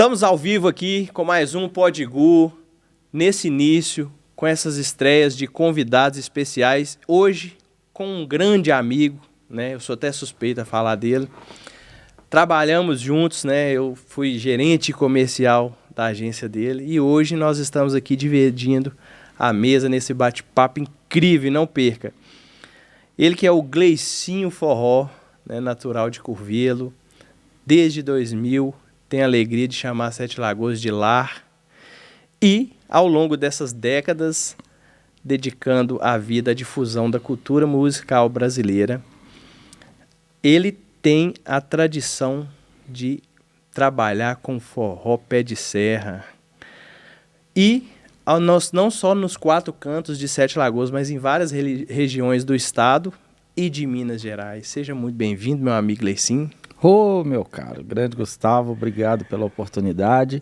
Estamos ao vivo aqui com mais um Podgu, nesse início, com essas estreias de convidados especiais. Hoje, com um grande amigo, né? Eu sou até suspeito a falar dele. Trabalhamos juntos, né? Eu fui gerente comercial da agência dele e hoje nós estamos aqui dividindo a mesa nesse bate-papo incrível, não perca. Ele que é o Gleicinho Forró, né? Natural de Curvelo, desde 2000, tem a alegria de chamar Sete Lagoas de lar e, ao longo dessas décadas, dedicando a vida à difusão da cultura musical brasileira, ele tem a tradição de trabalhar com forró pé de serra. E não só nos 4 cantos de Sete Lagoas, mas em várias regiões do estado e de Minas Gerais. Seja muito bem-vindo, meu amigo Gleicinho. Ô, meu caro, grande Gustavo, obrigado pela oportunidade.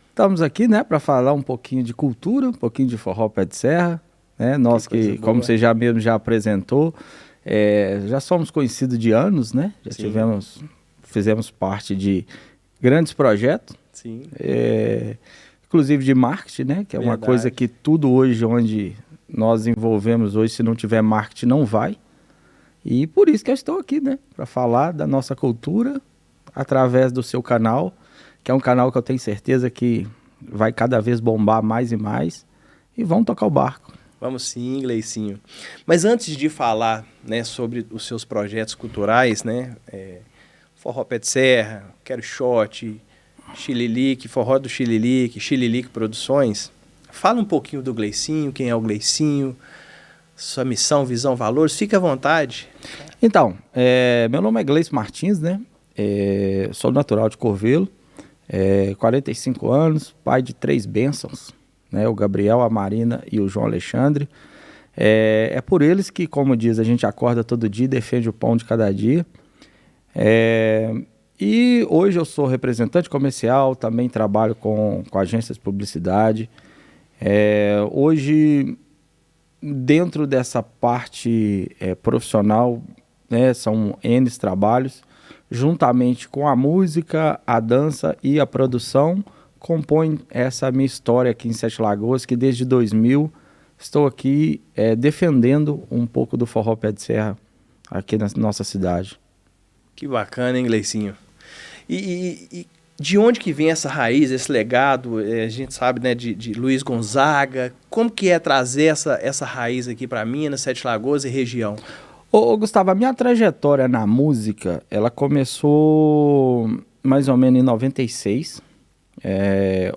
Estamos aqui, né, para falar um pouquinho de cultura, um pouquinho de forró pé de serra, né? Nós que como você já mesmo já apresentou, já somos conhecidos de anos, né? Já fizemos parte de grandes projetos, Sim. Inclusive de marketing, né? Que é uma Verdade. coisa que tudo hoje onde nós envolvemos hoje, se não tiver marketing, não vai. E por isso que eu estou aqui, né? Para falar da nossa cultura através do seu canal, que é um canal que eu tenho certeza que vai cada vez bombar mais e mais. E vamos tocar o barco. Vamos sim, Gleicinho. Mas antes de falar, né, sobre os seus projetos culturais, né? Forró pé de serra, Quero Shot, Chililique, Forró do Chililique, Chililique Produções. Fala um pouquinho do Gleicinho, quem é o Gleicinho, sua missão, visão, valores, fique à vontade. Então, meu nome é Gleice Martins, né? Sou natural de Curvelo, 45 anos, pai de 3 bênçãos, né? O Gabriel, a Marina e o João Alexandre. É por eles que, como diz, a gente acorda todo dia e defende o pão de cada dia. E hoje eu sou representante comercial, também trabalho com agências de publicidade. Hoje, dentro dessa parte profissional, né, são N trabalhos, juntamente com a música, a dança e a produção, compõem essa minha história aqui em Sete Lagoas, que desde 2000 estou aqui defendendo um pouco do forró pé de serra aqui na nossa cidade. Que bacana, hein, Gleicinho? E de onde que vem essa raiz, esse legado? A gente sabe, né, de Luiz Gonzaga. Como que é trazer essa raiz aqui para Minas, Sete Lagoas e região? Ô, Gustavo, a minha trajetória na música, ela começou mais ou menos em 96,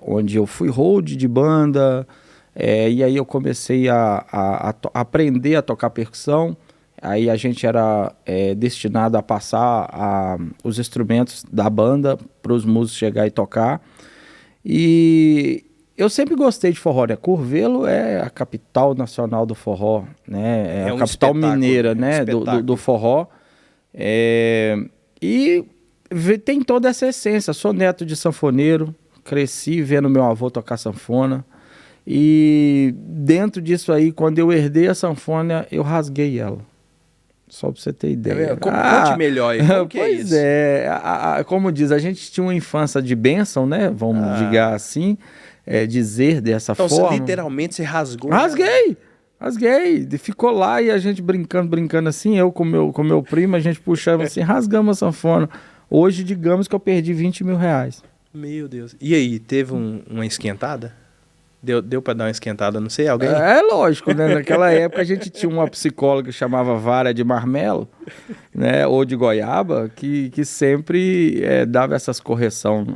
onde eu fui hold de banda, e aí eu comecei a aprender a tocar percussão. Aí a gente era destinado a passar os instrumentos da banda para os músicos chegar e tocar. E eu sempre gostei de forró, né? Curvelo é a capital nacional do forró, né? É a capital mineira, né? Do forró. E tem toda essa essência. Sou neto de sanfoneiro, cresci vendo meu avô tocar sanfona. E dentro disso aí, quando eu herdei a sanfona, eu rasguei ela. Só para você ter ideia. Conte melhor aí, como que é isso? Como diz, a gente tinha uma infância de bênção, né? Vamos dizer assim, dizer dessa forma. Então, literalmente, você rasgou? Rasguei. Ficou lá e a gente brincando assim, eu com meu primo, a gente puxava assim, rasgamos a sanfona. Hoje, digamos que eu perdi 20 mil reais. Meu Deus. E aí, teve uma esquentada? Deu para dar uma esquentada, não sei, alguém? Lógico, né? Naquela época a gente tinha uma psicóloga que chamava Vara de Marmelo, né? Ou de Goiaba, que sempre dava essas correções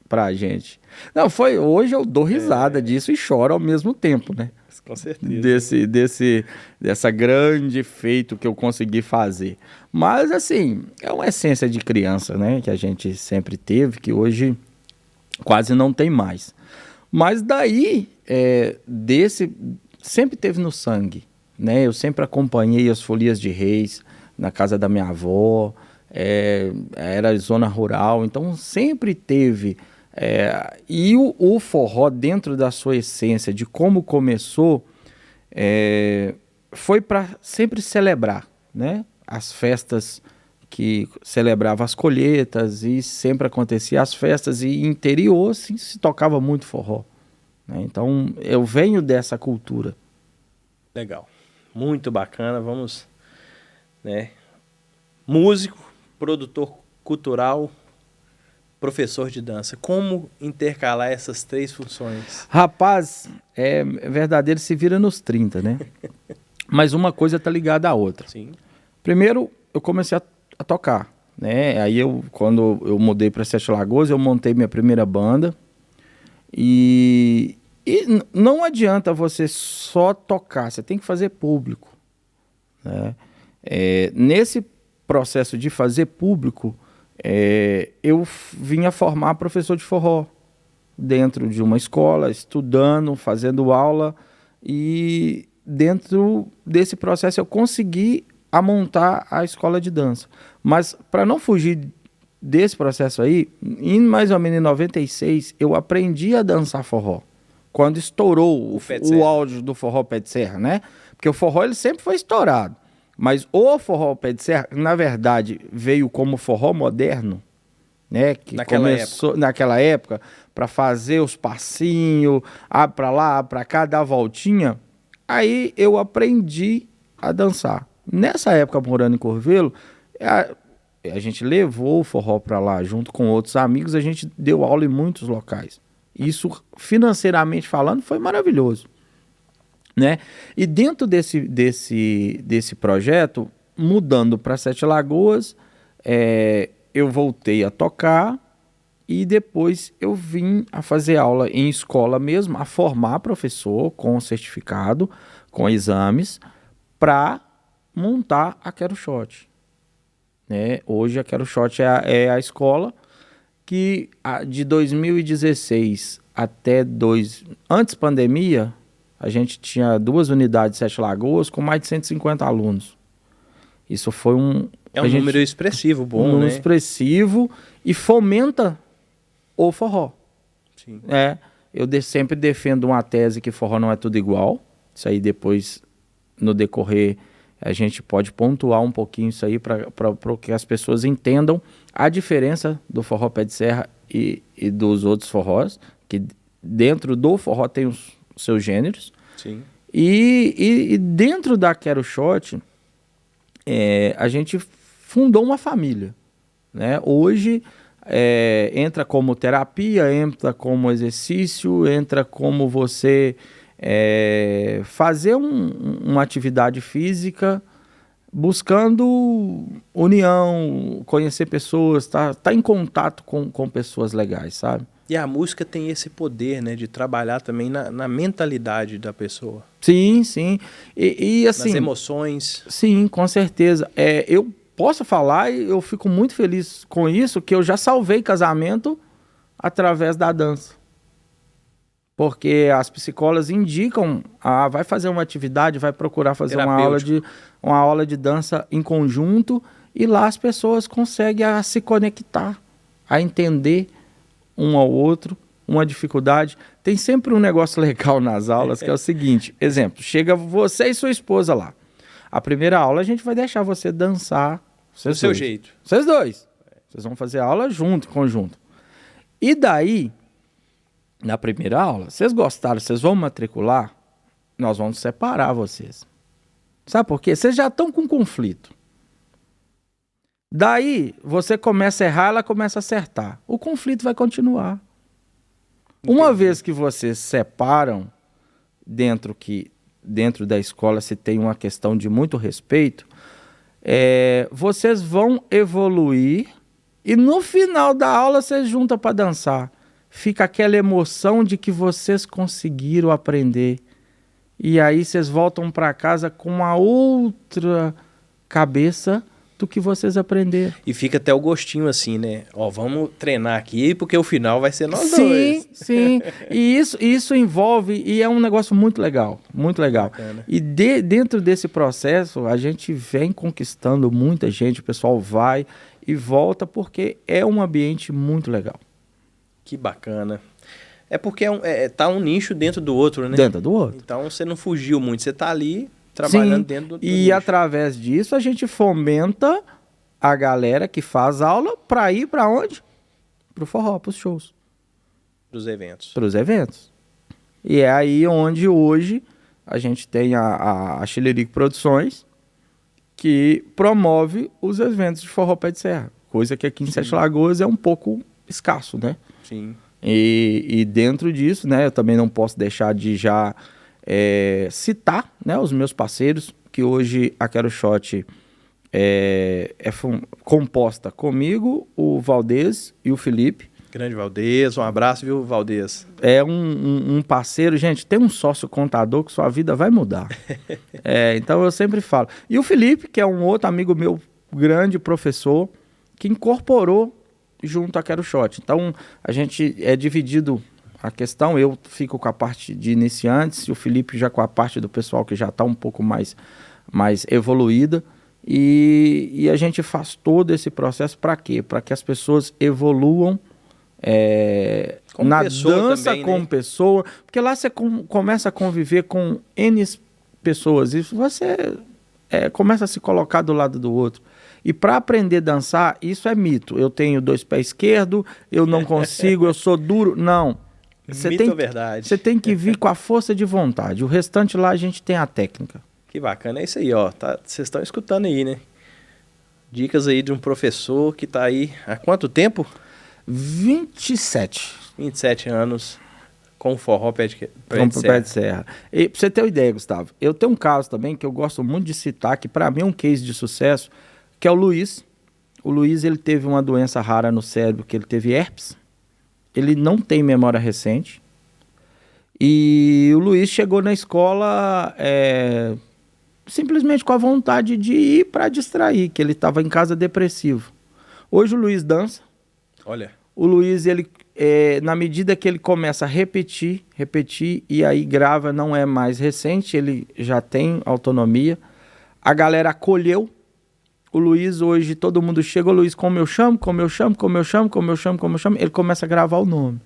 pra gente. Não, hoje eu dou risada disso e choro ao mesmo tempo, né? Com certeza. Dessa grande feito que eu consegui fazer. Mas, assim, é uma essência de criança, né? Que a gente sempre teve, que hoje quase não tem mais. Mas daí, sempre teve no sangue, né? Eu sempre acompanhei as folias de reis na casa da minha avó, era zona rural, então sempre teve. E o forró, dentro da sua essência, de como começou, foi para sempre celebrar, né? As festas que celebrava as colheitas e sempre acontecia as festas, e interior assim, se tocava muito forró, né? Então eu venho dessa cultura. Legal. Muito bacana. Vamos, né? Músico, produtor cultural, professor de dança. Como intercalar essas três funções? Rapaz, é verdadeiro, se vira nos 30, né? Mas uma coisa tá ligada à outra. Sim. Primeiro, eu comecei a tocar, né? Aí quando eu mudei para Sete Lagoas, eu montei minha primeira banda. E não adianta você só tocar, você tem que fazer público, né? Nesse processo de fazer público, eu vinha formar professor de forró dentro de uma escola, estudando, fazendo aula, e dentro desse processo eu consegui a montar a escola de dança. Mas para não fugir desse processo aí, mais ou menos em 96, eu aprendi a dançar forró. Quando estourou o auge do forró pé de serra, né? Porque o forró ele sempre foi estourado. Mas o forró pé de serra, na verdade, veio como forró moderno, né? Que começou naquela época, para fazer os passinhos, para lá, para cá, dar a voltinha. Aí eu aprendi a dançar. Nessa época, morando em Corvelo, a gente levou o forró para lá junto com outros amigos, a gente deu aula em muitos locais. Isso, financeiramente falando, foi maravilhoso, né? E dentro desse projeto, mudando para Sete Lagoas, eu voltei a tocar e depois eu vim a fazer aula em escola mesmo, a formar professor com certificado, com exames, para montar a Quero Shot, né? Hoje a Quero Shot é a escola que de 2016 até antes pandemia, a gente tinha 2 unidades de Sete Lagoas com mais de 150 alunos. Isso foi um número expressivo, bom, né? Um número expressivo e fomenta o forró. Sim. Eu sempre defendo uma tese que forró não é tudo igual. Isso aí depois, no decorrer, a gente pode pontuar um pouquinho isso aí para que as pessoas entendam a diferença do forró pé de serra e dos outros forrós, que dentro do forró tem os seus gêneros. Sim. E dentro da Quero Shot, a gente fundou uma família, né? Hoje entra como terapia, entra como exercício, entra como você fazer uma atividade física, buscando união, conhecer pessoas, tá em contato com pessoas legais, sabe? E a música tem esse poder, né, de trabalhar também na mentalidade da pessoa. Sim, sim. E assim, nas emoções. Sim, com certeza. Eu posso falar, e eu fico muito feliz com isso, que eu já salvei casamento através da dança. Porque as psicólogas indicam, vai fazer uma atividade, vai procurar fazer uma aula de dança em conjunto, e lá as pessoas conseguem se conectar, a entender um ao outro, uma dificuldade. Tem sempre um negócio legal nas aulas, que é o seguinte, exemplo, chega você e sua esposa lá. A primeira aula a gente vai deixar você dançar. Do seu jeito. Vocês dois. Vocês vão fazer aula junto, conjunto. E daí, na primeira aula, vocês gostaram, vocês vão matricular, nós vamos separar vocês. Sabe por quê? Vocês já estão com conflito. Daí, você começa a errar, ela começa a acertar. O conflito vai continuar. Entendi. Uma vez que vocês separam, dentro da escola se tem uma questão de muito respeito, vocês vão evoluir e no final da aula vocês juntam para dançar. Fica aquela emoção de que vocês conseguiram aprender. E aí vocês voltam para casa com uma outra cabeça do que vocês aprenderam. E fica até o gostinho assim, né? Vamos treinar aqui, porque o final vai ser nós dois. Sim, sim. E isso envolve, e é um negócio muito legal, muito legal. Bacana. E dentro desse processo, a gente vem conquistando muita gente, o pessoal vai e volta, porque é um ambiente muito legal. Que bacana. É porque tá um nicho dentro do outro, né? Dentro do outro. Então você não fugiu muito, você tá ali trabalhando. Sim, dentro do nicho. E através disso a gente fomenta a galera que faz aula para ir para onde? Pro forró, pros shows. Dos eventos. Pros eventos. E é aí onde hoje a gente tem a Chilerico Produções, que promove os eventos de forró pé de serra. Coisa que aqui em Sete Lagoas é um pouco escasso, né? Sim. E dentro disso, né, eu também não posso deixar de já citar, né, os meus parceiros, que hoje a Quero Shot é composta comigo, o Valdez e o Felipe. Grande Valdez, um abraço, viu, Valdez? É um parceiro, gente, tem um sócio contador que sua vida vai mudar. Então eu sempre falo. E o Felipe, que é um outro amigo meu, grande professor, que incorporou junto a Quero Shot. Então a gente é dividido a questão, eu fico com a parte de iniciantes e o Felipe já com a parte do pessoal que já está um pouco mais evoluída. E a gente faz todo esse processo para quê? Para que as pessoas evoluam na dança também, como né? pessoa, porque lá você começa a conviver com N pessoas e você começa a se colocar do lado do outro. E para aprender a dançar, isso é mito. Eu tenho 2 pés esquerdos, eu não consigo, eu sou duro. Não. Mito ou verdade? Você tem que vir com a força de vontade. O restante lá a gente tem a técnica. Que bacana, é isso aí, ó. Vocês estão escutando aí, né? Dicas aí de um professor que tá aí há quanto tempo? 27. 27 anos com forró pé de serra. E pra você ter uma ideia, Gustavo, eu tenho um caso também que eu gosto muito de citar, que para mim é um case de sucesso, que é o Luiz. O Luiz, ele teve uma doença rara no cérebro, que ele teve herpes. Ele não tem memória recente. E o Luiz chegou na escola simplesmente com a vontade de ir para distrair, que ele estava em casa depressivo. Hoje o Luiz dança. Olha. O Luiz, ele, na medida que ele começa a repetir, e aí grava, não é mais recente, ele já tem autonomia. A galera acolheu. O Luiz hoje, todo mundo chega, o Luiz, como eu chamo, ele começa a gravar o nome.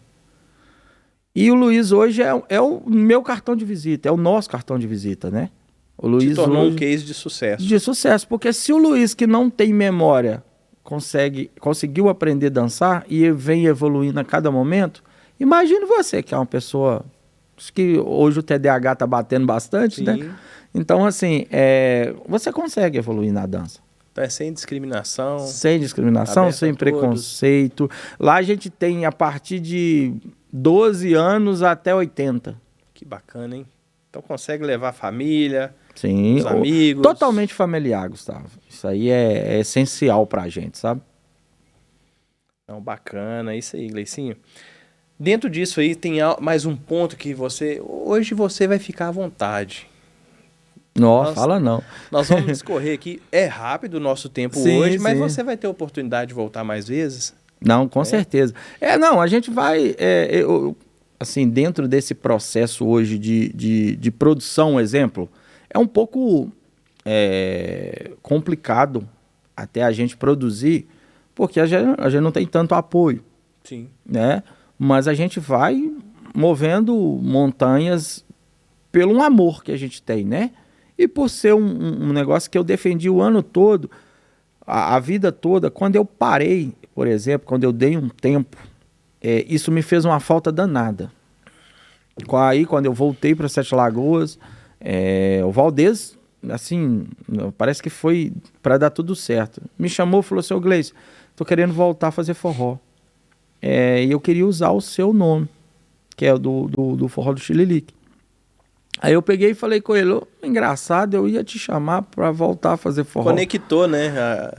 E o Luiz hoje é o meu cartão de visita, é o nosso cartão de visita, né? O Luiz se tornou hoje, um case de sucesso. De sucesso, porque se o Luiz, que não tem memória, conseguiu aprender a dançar e vem evoluindo a cada momento, imagine você, que é uma pessoa que hoje o TDAH tá batendo bastante, Sim. né? Então, assim, você consegue evoluir na dança. Então é sem discriminação. Sem discriminação, sem preconceito. Lá a gente tem a partir de 12 anos até 80. Que bacana, hein? Então consegue levar a família, sim, os amigos. Totalmente familiar, Gustavo. Isso aí é essencial pra gente, sabe? Então, bacana, isso aí, Gleicinho. Dentro disso aí tem mais um ponto que hoje você vai ficar à vontade. Não, fala não. Nós vamos discorrer aqui. É rápido o nosso tempo hoje, mas você vai ter oportunidade de voltar mais vezes? Não, com certeza. Não, a gente vai... assim, dentro desse processo hoje de produção, exemplo, é um pouco complicado até a gente produzir, porque a gente não tem tanto apoio. Sim. Né? Mas a gente vai movendo montanhas pelo um amor que a gente tem, né? E por ser um negócio que eu defendi o ano todo, a vida toda, quando eu parei, por exemplo, quando eu dei um tempo, isso me fez uma falta danada. Aí, quando eu voltei para Sete Lagoas, o Valdez, assim, parece que foi para dar tudo certo. Me chamou e falou assim, ô Gleice, tô querendo voltar a fazer forró. E eu queria usar o seu nome, que é o do forró do Chililique. Aí eu peguei e falei com ele, engraçado, eu ia te chamar pra voltar a fazer forró. Conectou, né?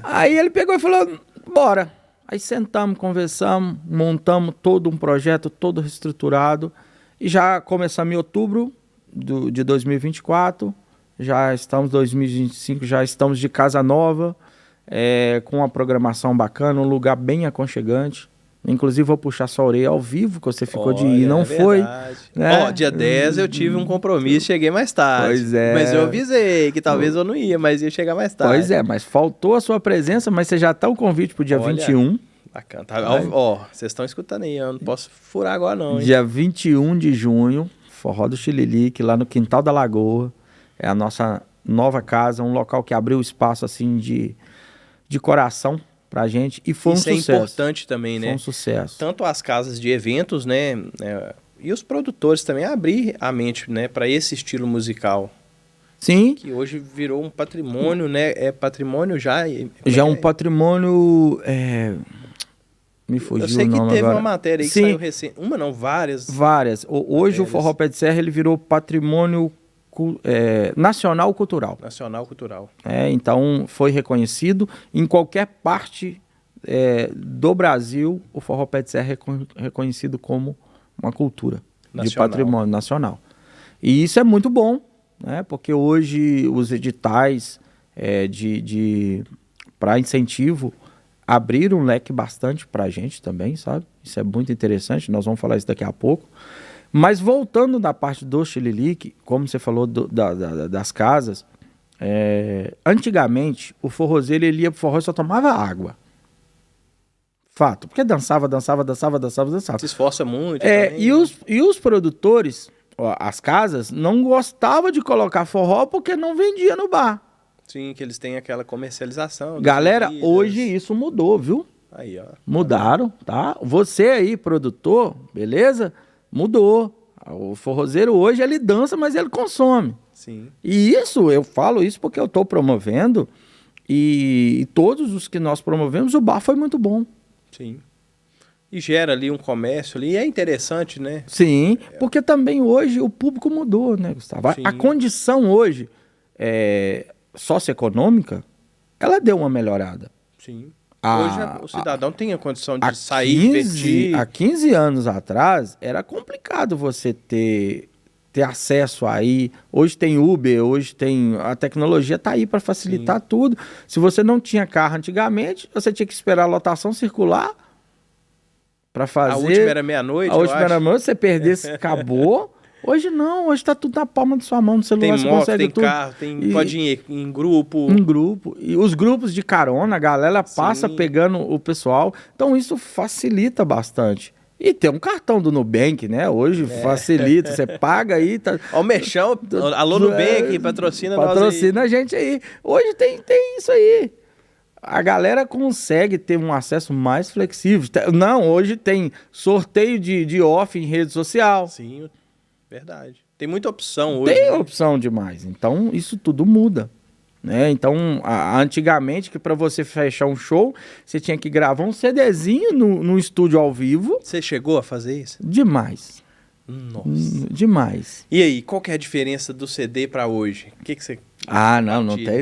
Aí ele pegou e falou, bora. Aí sentamos, conversamos, montamos todo um projeto, todo reestruturado. E já começamos em outubro de 2024, já estamos em 2025, já estamos de casa nova, com uma programação bacana, um lugar bem aconchegante. Inclusive, vou puxar sua orelha ao vivo, que você ficou de ir, não foi. Né? Dia 10 eu tive um compromisso, cheguei mais tarde. Pois é. Mas eu avisei que talvez eu não ia, mas ia chegar mais tarde. Pois é, mas faltou a sua presença, mas você já tá o convite pro dia 21. Bacana. Vocês estão escutando aí, eu não posso furar agora não, hein? Dia 21 de junho, Forró do Chililique, lá no Quintal da Lagoa. É a nossa nova casa, um local que abriu espaço, assim, de de coração pra gente e foi Isso um sucesso. é importante também, né? Foi um sucesso. Tanto as casas de eventos, né? E os produtores também abrir a mente, né? Para esse estilo musical. Sim. Que hoje virou um patrimônio, né? É patrimônio já. Já é um patrimônio. Me fugiu Eu sei o que nome teve agora. uma matéria aí que Sim, saiu recente. Uma não, várias. várias. Hoje o matérias. Forró Pé de Serra ele virou patrimônio nacional cultural. Nacional cultural. Então foi reconhecido em qualquer parte do Brasil. O Forró Pé de Serra é reconhecido como uma cultura de Nacional. patrimônio nacional. E isso é muito bom, né? Porque hoje os editais para incentivo abriram um leque bastante para a gente também, sabe? Isso é muito interessante, nós vamos falar isso daqui a pouco. Mas voltando da parte do Chililique, como você falou das casas, antigamente o forrozeiro ele ia pro forró e só tomava água. Fato, porque dançava. Se esforça muito. Também, e os produtores, as casas, não gostavam de colocar forró porque não vendia no bar. Sim, que eles têm aquela comercialização. Galera, bebidas. hoje isso mudou, viu? Aí, ó. Mudaram, tá? Você aí, produtor, beleza? Mudou. O forrozeiro hoje ele dança, mas ele consome. Sim. E isso, eu falo isso porque eu estou promovendo e todos os que nós promovemos, o bar foi muito bom. Sim. E gera ali um comércio ali, e é interessante, né? Sim, porque também hoje o público mudou, né, Gustavo? Sim. A condição hoje socioeconômica, ela deu uma melhorada. Sim. Ah, Hoje o cidadão tem a condição de Há sair, 15, divertir. há 15 anos atrás, era complicado você ter acesso aí. Hoje tem Uber, hoje tem... A tecnologia está aí para facilitar tudo. Se você não tinha carro antigamente, você tinha que esperar a lotação circular para fazer... A última era meia-noite, A eu última era acho. meia-noite, você perdesse, acabou. Hoje não, hoje está tudo na palma da sua mão, no celular, Tem você moto, consegue tem tudo. carro, pode ir em grupo. Um grupo. E os grupos de carona, a galera passa Sim. pegando o pessoal. Então isso facilita bastante. E tem um cartão do Nubank, né? Hoje facilita, você paga aí. Tá... Ó, o Mexão, alô Nubank, patrocina nós aí. Patrocina a gente aí. Hoje tem isso aí. A galera consegue ter um acesso mais flexível. Não, hoje tem sorteio de off em rede social. Sim, verdade. Tem muita opção hoje. Tem né? opção demais. Então, isso tudo muda. Né? Então, antigamente, que para você fechar um show, você tinha que gravar um CDzinho no estúdio ao vivo. Você chegou a fazer isso? Demais. Nossa. Demais. E aí, qual que é a diferença do CD para hoje? O que você...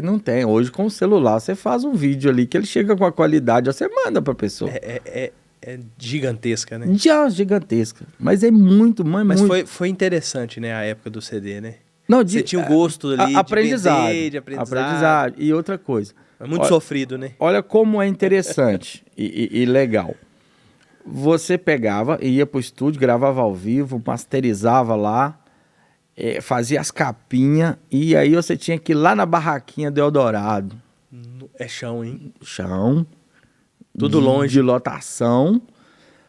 Não tem. Hoje, com o celular, você faz um vídeo ali que ele chega com a qualidade, você manda pra pessoa. É gigantesca, né? Gigantesca. Mas é muito, Mas muito... foi interessante, né, a época do CD, né? Não, Você tinha o gosto ali aprendizado, de vender, de aprendizado. aprendizado. E outra coisa. É muito sofrido, né? Olha como é interessante e legal. Você pegava, ia pro estúdio, gravava ao vivo, masterizava lá, fazia as capinhas, e aí você tinha que ir lá na barraquinha do Eldorado. É chão, hein? Chão. Tudo longe. De lotação.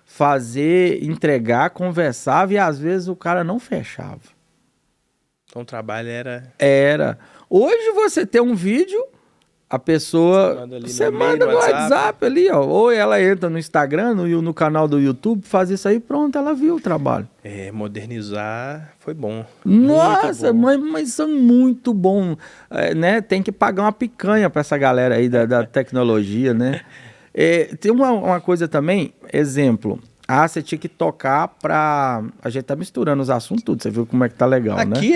Fazer, entregar, conversava, e às vezes o cara não fechava. Então o trabalho era... Era. Hoje você tem um vídeo, a pessoa... Você manda no WhatsApp ali, ó. Ou ela entra no Instagram, no canal do YouTube, faz isso aí, pronto, ela viu o trabalho. Modernizar foi bom. Nossa, bom. mas isso é muito bom. Né? Tem que pagar uma picanha para essa galera aí da tecnologia, né? Tem uma coisa também, exemplo... você tinha que tocar pra... A gente tá misturando os assuntos tudo, você viu como é que tá legal, né? Aqui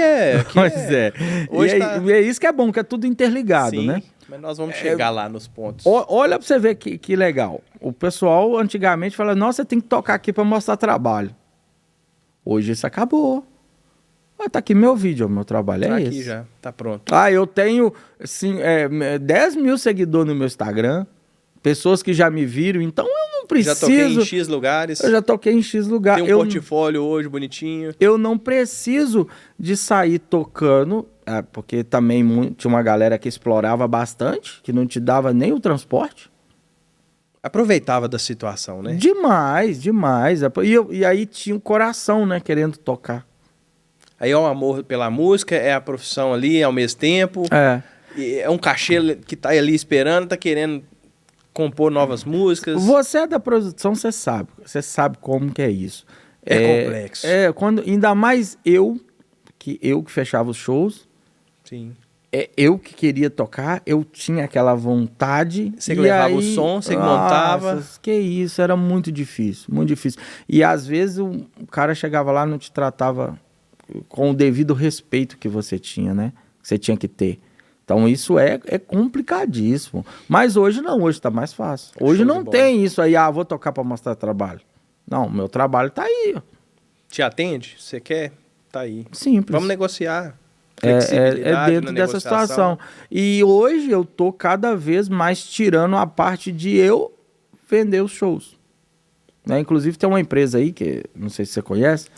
Pois é. Hoje E é isso que é bom, que é tudo interligado, Sim, né? mas nós vamos chegar lá nos pontos. Olha pra você ver que legal. O pessoal antigamente fala, nossa, você tem que tocar aqui pra mostrar trabalho. Hoje isso acabou. Tá aqui meu vídeo, meu trabalho Tá é aqui esse. já, tá pronto. Eu tenho assim, 10 mil seguidores no meu Instagram, pessoas que já me viram, então eu não preciso... Já toquei em X lugares. Eu já toquei em X lugares. Tem um portfólio hoje bonitinho. Eu não preciso de sair tocando, porque também tinha uma galera que explorava bastante, que não te dava nem o transporte. Aproveitava da situação, né? Demais. E aí tinha um coração, né, querendo tocar. Aí é o amor pela música, é a profissão ali ao mesmo tempo. É um cachê que tá ali esperando, tá querendo compor novas músicas. Você é da produção, você sabe como que é isso. É complexo. Quando, ainda mais eu que fechava os shows, Sim. eu que queria tocar, eu tinha aquela vontade. Você que levava o som, você que montava. Que isso, era muito difícil, muito difícil. E às vezes o cara chegava lá e não te tratava com o devido respeito que você tinha, né? Que você tinha que ter. Então isso é complicadíssimo. Mas hoje não, hoje tá mais fácil. Hoje não tem isso aí, vou tocar para mostrar trabalho. Não, meu trabalho tá aí. Te atende? Você quer? Tá aí. Simples. Vamos negociar. É dentro dessa situação. E hoje eu tô cada vez mais tirando a parte de eu vender os shows. Né? Inclusive tem uma empresa aí, que não sei se você conhece,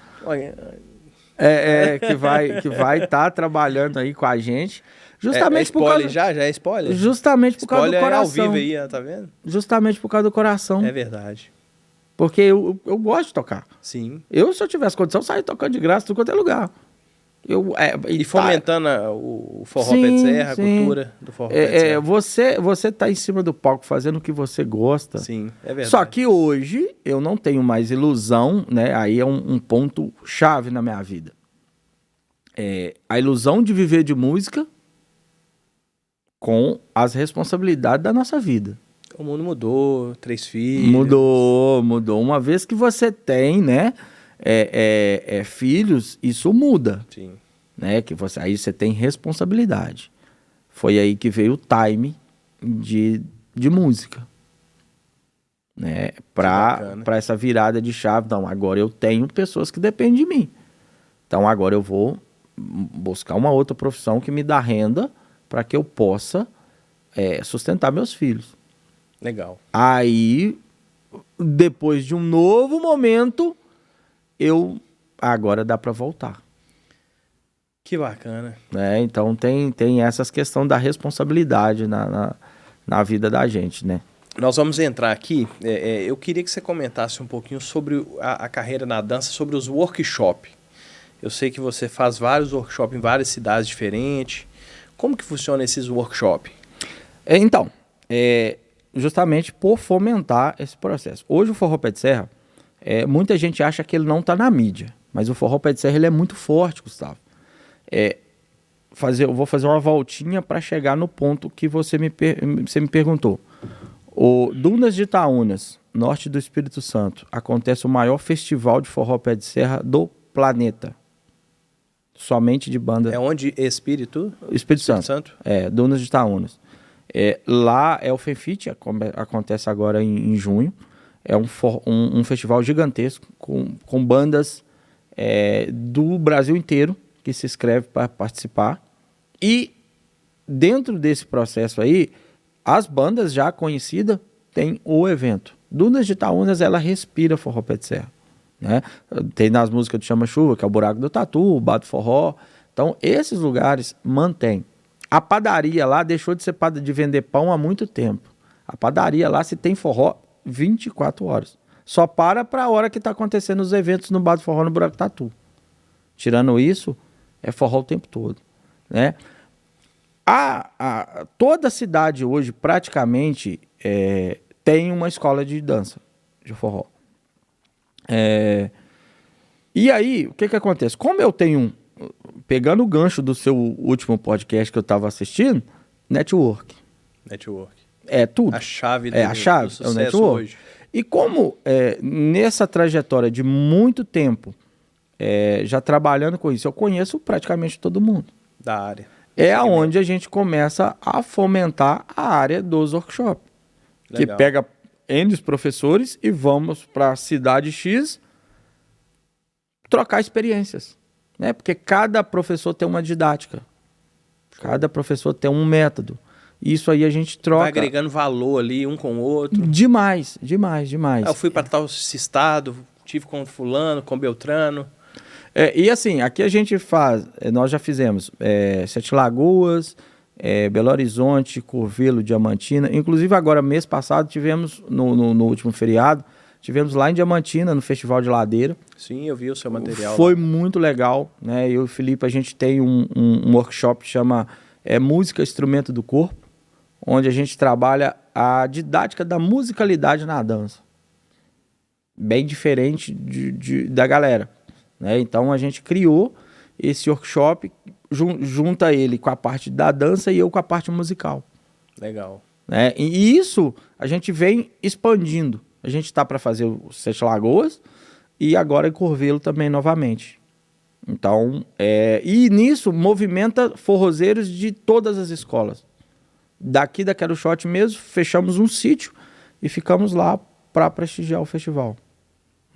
que vai estar trabalhando aí com a gente. Justamente por causa... Já é spoiler? Justamente por causa do coração. É ao vivo aí, tá vendo? Justamente por causa do coração. É verdade. Porque eu gosto de tocar. Sim. Se eu tivesse condição, eu saia tocando de graça em tudo quanto é lugar. E fomentando o forró pé de serra, a cultura do forró pé de serra. Você tá em cima do palco fazendo o que você gosta. Sim, é verdade. Só que hoje eu não tenho mais ilusão, né? Aí é um ponto chave na minha vida. A ilusão de viver de música com as responsabilidades da nossa vida. O mundo mudou, 3 filhos. Mudou. Uma vez que você tem, né, filhos, isso muda. Sim. Né, aí você tem responsabilidade. Foi aí que veio o time de música. Né, para essa virada de chave. Então, agora eu tenho pessoas que dependem de mim. Então, agora eu vou buscar uma outra profissão que me dá renda para que eu possa sustentar meus filhos. Legal. Aí, depois de um novo momento, agora dá para voltar. Que bacana. Então tem essas questões da responsabilidade na vida da gente, né? Nós vamos entrar aqui, eu queria que você comentasse um pouquinho sobre a carreira na dança, sobre os workshops. Eu sei que você faz vários workshops em várias cidades diferentes. Como que funciona esses workshops? Então, justamente por fomentar esse processo. Hoje o forró pé de serra, muita gente acha que ele não está na mídia, mas o forró pé de serra ele é muito forte, Gustavo. Eu vou fazer uma voltinha para chegar no ponto que você me perguntou. O Dunas de Itaúnas, norte do Espírito Santo, acontece o maior festival de forró pé de serra do planeta. Somente de banda. É onde? Espírito Santo. Dunas de Itaúnas. Lá é o FENFIT, acontece agora em junho. É um festival gigantesco com bandas do Brasil inteiro que se inscreve para participar. E dentro desse processo aí, as bandas já conhecidas têm o evento. Dunas de Itaúnas, ela respira forró pé de serra. Né? Tem nas músicas do Chama Chuva, que é o Buraco do Tatu, o Bato Forró. Então, esses lugares mantêm. A padaria lá deixou de ser de vender pão há muito tempo. A padaria lá, se tem forró, 24 horas. Só para a hora que está acontecendo os eventos no Bato Forró, no Buraco do Tatu. Tirando isso, é forró o tempo todo. Né? Toda cidade hoje, praticamente, tem uma escola de dança, de forró. E aí, o que acontece? Como eu tenho, pegando o gancho do seu último podcast que eu estava assistindo, network. É tudo. A chave do sucesso é o network. Hoje. E como nessa trajetória de muito tempo, já trabalhando com isso, eu conheço praticamente todo mundo. Da área. Onde a gente começa a fomentar a área dos workshops. Que pega N professores e vamos para a cidade X trocar experiências, né? Porque cada professor tem uma didática, cada professor tem um método. Isso aí a gente troca. Vai agregando valor ali um com o outro. Demais. Eu fui para tal estado, tive com fulano, com Beltrano. E assim, aqui a gente nós já fizemos Sete Lagoas, Belo Horizonte, Curvelo, Diamantina. Inclusive agora, mês passado, tivemos, no último feriado, tivemos lá em Diamantina, no Festival de Ladeira. Sim, eu vi o seu material. Foi muito legal, né? Eu e o Felipe, a gente tem um workshop que chama Música, Instrumento do Corpo, onde a gente trabalha a didática da musicalidade na dança. Bem diferente da galera, né? Então a gente criou esse workshop, junta ele com a parte da dança e eu com a parte musical. Legal. Né? E isso a gente vem expandindo. A gente está para fazer o Sete Lagoas e agora em Curvelo também novamente. Então, e nisso movimenta forrozeiros de todas as escolas. Daqui da Quero Shot mesmo, fechamos um sítio e ficamos lá para prestigiar o festival.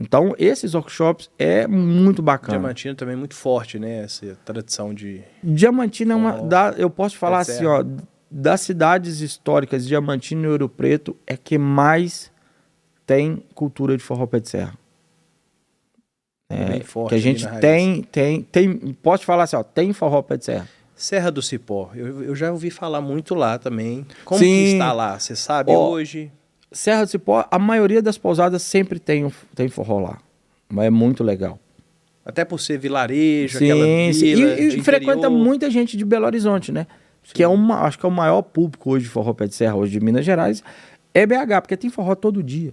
Então, esses workshops é muito bacana. Diamantina também é muito forte, né? Essa tradição de... Diamantina é uma... eu posso falar assim, ó, das cidades históricas, Diamantina e Ouro Preto é que mais tem cultura de forró pé de serra. Bem forte. Que a gente tem... Posso falar assim, ó, tem forró pé de serra. Serra do Cipó, eu já ouvi falar muito lá também. Como Sim. que está lá? Você sabe hoje? Serra do Cipó, a maioria das pousadas sempre tem forró lá. Mas é muito legal. Até por ser vilarejo, sim, aquela vila e frequenta muita gente de Belo Horizonte, né? Sim. Que acho que é o maior público hoje de forró pé de serra, hoje de Minas Gerais, é BH, porque tem forró todo dia.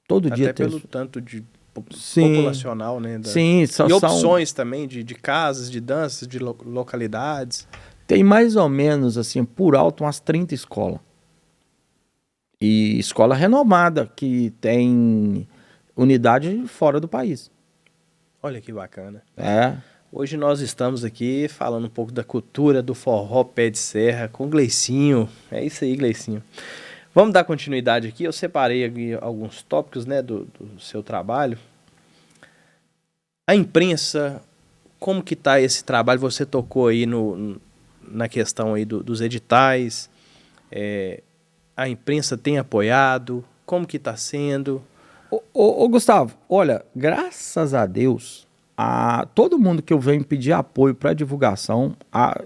Todo dia tem. Até pelo tanto de sim. populacional, né? Sim, e opções também de casas, de danças, de localidades. Tem mais ou menos, assim, por alto, umas 30 escolas. E escola renomada, que tem unidade fora do país. Olha que bacana. Hoje nós estamos aqui falando um pouco da cultura do forró pé de serra com o Gleicinho. É isso aí, Gleicinho. Vamos dar continuidade aqui. Eu separei aqui alguns tópicos, né, do seu trabalho. A imprensa, como que está esse trabalho? Você tocou aí na questão aí dos editais. A imprensa tem apoiado? Como que está sendo? Ô Gustavo, olha, graças a Deus, todo mundo que eu venho pedir apoio para divulgação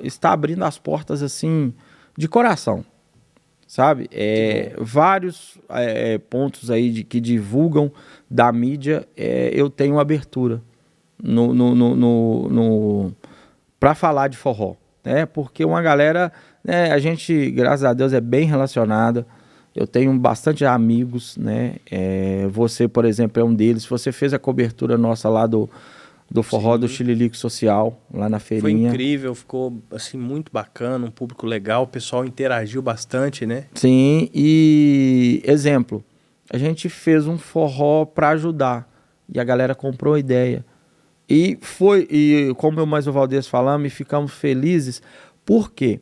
está abrindo as portas assim de coração, sabe? Vários pontos aí que divulgam da mídia, eu tenho abertura para falar de forró, né? Porque uma galera, né, a gente, graças a Deus, é bem relacionada. Eu tenho bastante amigos, né? Você, por exemplo, é um deles. Você fez a cobertura nossa lá do forró. Sim. Do Chililico Social, lá na feirinha. Foi incrível, ficou assim muito bacana, um público legal, o pessoal interagiu bastante, né? Sim, e exemplo, a gente fez um forró para ajudar e a galera comprou a ideia. E como eu mais o Valdez falamos, e ficamos felizes. Por quê?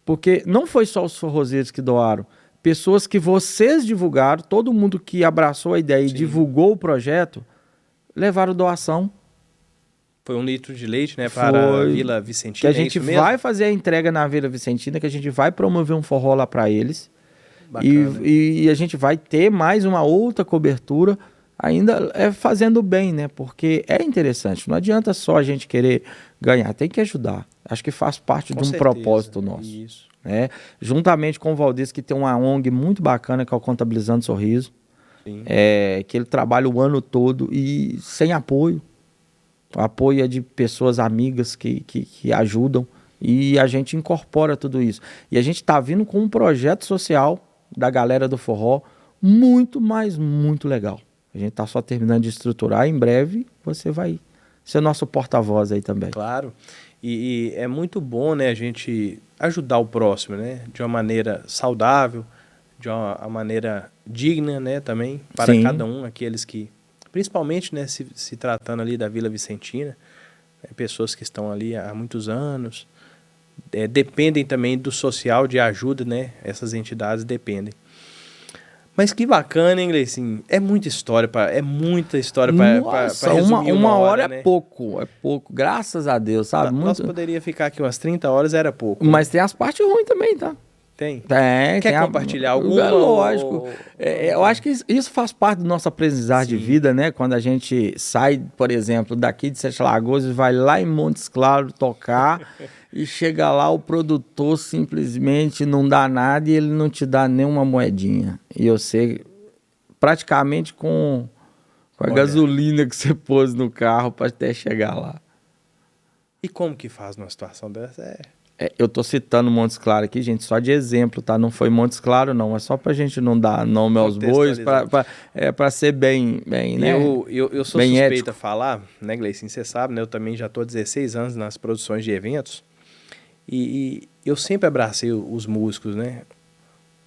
Porque não foi só os forrozeiros que doaram. Pessoas que vocês divulgaram, todo mundo que abraçou a ideia e divulgou o projeto, levaram doação. Foi 1 litro de leite, né, para a Vila Vicentina. Que a gente vai fazer a entrega na Vila Vicentina, que a gente vai promover um forró lá para eles. E a gente vai ter mais uma outra cobertura, ainda fazendo bem, né? Porque é interessante. Não adianta só a gente querer ganhar, tem que ajudar. Acho que faz parte de um propósito nosso. Isso. Juntamente com o Valdez, que tem uma ONG muito bacana, que é o Contabilizando Sorriso. Sim. Que ele trabalha o ano todo e sem apoio. O apoio é de pessoas amigas que ajudam e a gente incorpora tudo isso. E a gente está vindo com um projeto social da galera do forró muito, mas muito legal. A gente está só terminando de estruturar. Em breve você vai ser nosso porta-voz aí também. Claro. E é muito bom, né, a gente ajudar o próximo, né, de uma maneira saudável, de uma maneira digna, né, também, para Sim. cada um, aqueles que, principalmente, né, se tratando ali da Vila Vicentina, né, pessoas que estão ali há muitos anos, dependem também do social, de ajuda, né, essas entidades dependem. Mas que bacana, hein, Gleicinho? É muita história para resumir uma hora, né? É pouco, graças a Deus, sabe? Nós poderia ficar aqui umas 30 horas, era pouco. Mas tem as partes ruins também, tá? Tem? Quer compartilhar alguma? Lógico. Eu acho que isso faz parte do nosso aprendizado Sim. de vida, né? Quando a gente sai, por exemplo, daqui de Sete Lagoas e vai lá em Montes Claros tocar e chega lá, o produtor simplesmente não dá nada e ele não te dá nenhuma moedinha. E eu sei, praticamente com a gasolina que você pôs no carro para até chegar lá. E como que faz numa situação dessa? Eu tô citando Montes Claros aqui, gente, só de exemplo, tá? Não foi Montes Claros, não. É só pra gente não dar nome aos bois, pra ser bem, né? Eu sou bem suspeito ético. a falar, né, Gleicinho? Você sabe, né? Eu também já tô há 16 anos nas produções de eventos. E eu sempre abracei os músicos, né?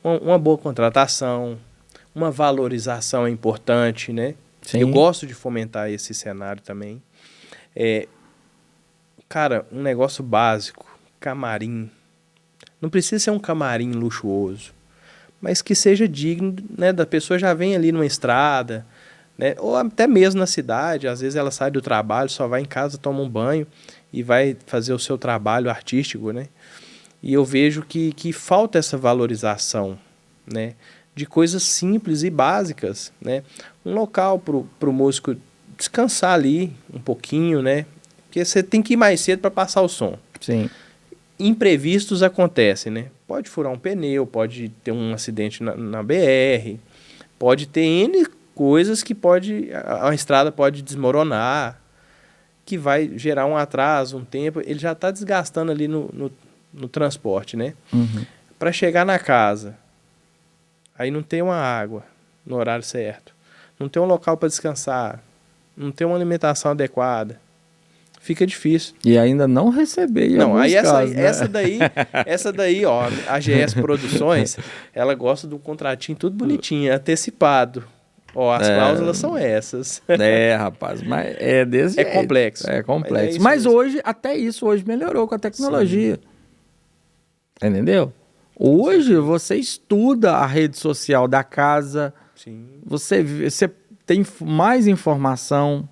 Uma boa contratação, uma valorização é importante, né? Sim. Eu gosto de fomentar esse cenário também. Cara, um negócio básico, camarim. Não precisa ser um camarim luxuoso, mas que seja digno, né? Da pessoa já vem ali numa estrada, né? Ou até mesmo na cidade. Às vezes ela sai do trabalho, só vai em casa, toma um banho e vai fazer o seu trabalho artístico, né? E eu vejo que falta essa valorização, né? De coisas simples e básicas, né? Um local pro músico descansar ali um pouquinho, né? Porque você tem que ir mais cedo para passar o som. Sim. Imprevistos acontecem, né? Pode furar um pneu, pode ter um acidente na BR, pode ter N coisas que a estrada pode desmoronar, que vai gerar um atraso, um tempo. Ele já está desgastando ali no transporte, né? Uhum. Para chegar na casa, aí não tem uma água no horário certo, não tem um local para descansar, não tem uma alimentação adequada, fica difícil. E ainda não receber em Não, alguns aí casos, né? essa daí, ó, a GS Produções, ela gosta de um contratinho tudo bonitinho, antecipado. Ó, as cláusulas são essas. Rapaz, mas é desse jeito. Complexo. É complexo. Mas hoje, até isso hoje melhorou com a tecnologia. Sim. Entendeu? Hoje você estuda a rede social da casa, sim. Você tem mais informação,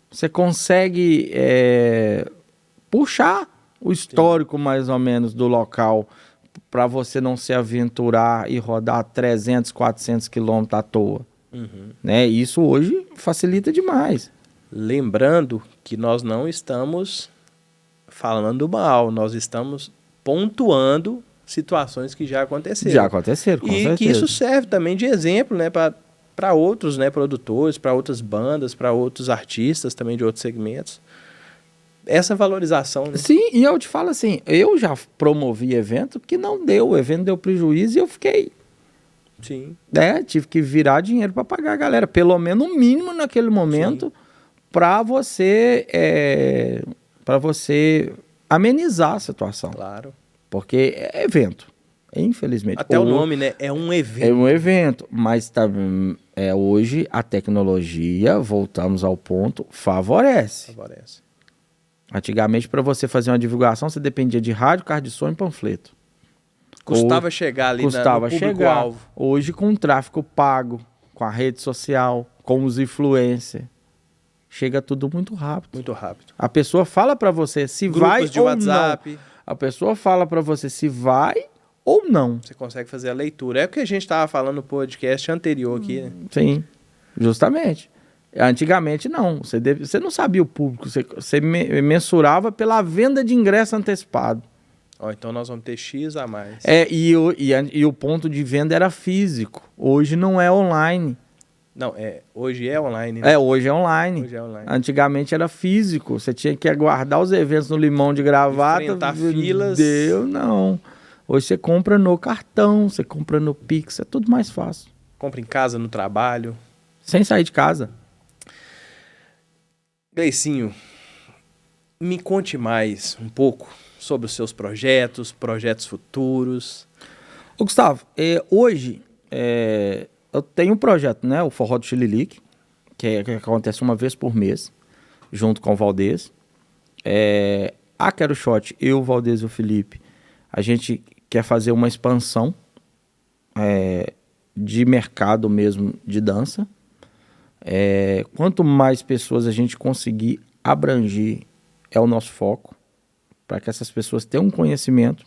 você consegue puxar o histórico mais ou menos do local para você não se aventurar e rodar 300, 400 quilômetros à toa. Uhum. Né? Isso hoje facilita demais. Lembrando que nós não estamos falando mal, nós estamos pontuando situações que já aconteceram. Já aconteceram, com certeza. E que isso serve também de exemplo, né, para outros, né, produtores, para outras bandas, para outros artistas também de outros segmentos. Essa valorização, né? Sim, e eu te falo assim, eu já promovi evento que não deu, o evento deu prejuízo e eu fiquei... Sim. Tive que virar dinheiro para pagar a galera, pelo menos o mínimo naquele momento, para você amenizar a situação. Claro. Porque é evento, infelizmente. Até o nome, né? É um evento. É um evento, mas hoje a tecnologia, voltamos ao ponto, favorece. Antigamente, para você fazer uma divulgação, você dependia de rádio, carta de som e panfleto. Custava chegar ali no público-alvo. Hoje, com o tráfego pago, com a rede social, com os influencers, chega tudo muito rápido. Muito rápido. A pessoa fala para você se Grupos vai de ou WhatsApp. não. A pessoa fala para você se vai ou não. Você consegue fazer a leitura. É o que a gente estava falando no podcast anterior aqui, né? Sim, justamente. Antigamente, não. Você não sabia o público. Você mensurava pela venda de ingresso antecipado. Então nós vamos ter X a mais. E o ponto de venda era físico. Hoje não é online. Não, hoje é online, né? Hoje é online. Antigamente era físico. Você tinha que aguardar os eventos no Limão de Gravata. Enfrentar filas. Não. Hoje você compra no cartão, você compra no Pix, é tudo mais fácil. Compra em casa, no trabalho. Sem sair de casa. Gleicinho, me conte mais um pouco sobre os seus projetos futuros. Ô, Gustavo, hoje eu tenho um projeto, né? O Forró do Chililique, que acontece uma vez por mês, junto com o Valdez. A Quero Shot, eu, o Valdez e o Felipe, a gente quer fazer uma expansão de mercado mesmo de dança. Quanto mais pessoas a gente conseguir abranger, é o nosso foco, para que essas pessoas tenham um conhecimento.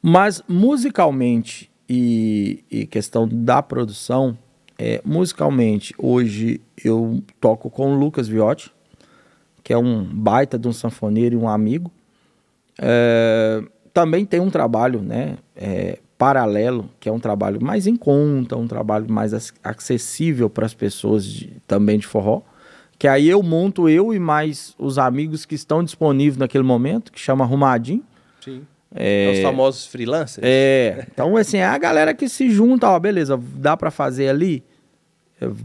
Mas musicalmente e questão da produção, musicalmente, hoje eu toco com o Lucas Viotti, que é um baita de um sanfoneiro e um amigo. Também tem um trabalho, né, paralelo, que é um trabalho mais em conta, um trabalho mais acessível para as pessoas também de forró, que aí eu monto eu e mais os amigos que estão disponíveis naquele momento, que chama Arrumadinho. Sim. Os famosos freelancers. Então, assim, é a galera que se junta, ó, beleza, dá para fazer ali?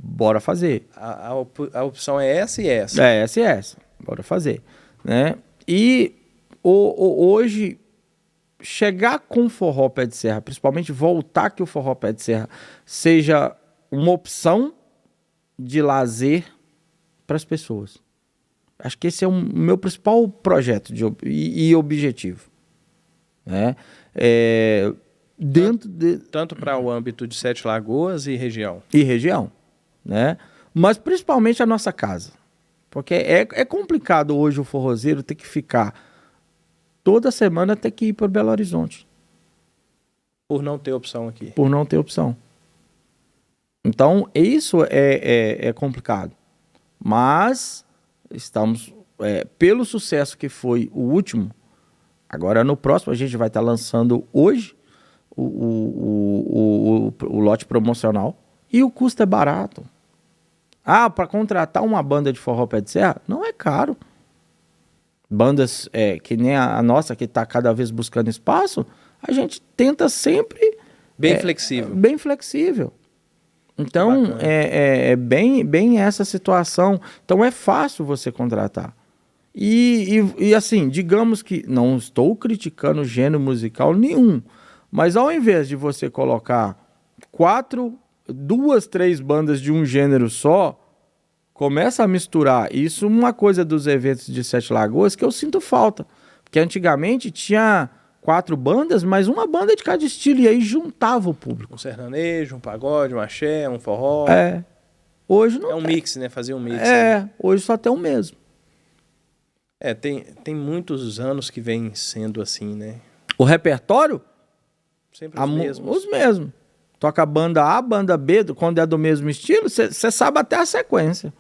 Bora fazer. A opção é essa e essa. É essa e essa. Bora fazer. Né? E hoje, chegar com forró pé de serra, principalmente voltar que o forró pé de serra seja uma opção de lazer para as pessoas. Acho que esse é o meu principal projeto e objetivo. Né? Tanto para o âmbito de Sete Lagoas e região. Né? Mas principalmente a nossa casa. Porque é complicado hoje o forrozeiro ter que ficar toda semana ter que ir para Belo Horizonte. Por não ter opção aqui. Por não ter opção. Então, isso é complicado. Mas estamos, pelo sucesso que foi o último, agora no próximo a gente vai estar lançando hoje o lote promocional e o custo é barato. Para contratar uma banda de forró pé de serra, não é caro. Bandas que nem a nossa, que está cada vez buscando espaço, a gente tenta sempre... Bem flexível. Bem flexível. Então, bem essa situação. Então, é fácil você contratar. E assim, digamos que... Não estou criticando gênero musical nenhum, mas ao invés de você colocar 2, 3 bandas de um gênero só, começa a misturar. Isso uma coisa dos eventos de Sete Lagoas que eu sinto falta. Porque antigamente tinha 4 bandas, mas uma banda de cada estilo, e aí juntava o público. Um sertanejo, um pagode, um axé, um forró. Hoje não um mix, né? Fazer um mix. Hoje só tem o mesmo. Tem muitos anos que vem sendo assim, né? O repertório? Sempre os mesmos. Os mesmos. Toca banda A, banda B, quando é do mesmo estilo, você sabe até a sequência.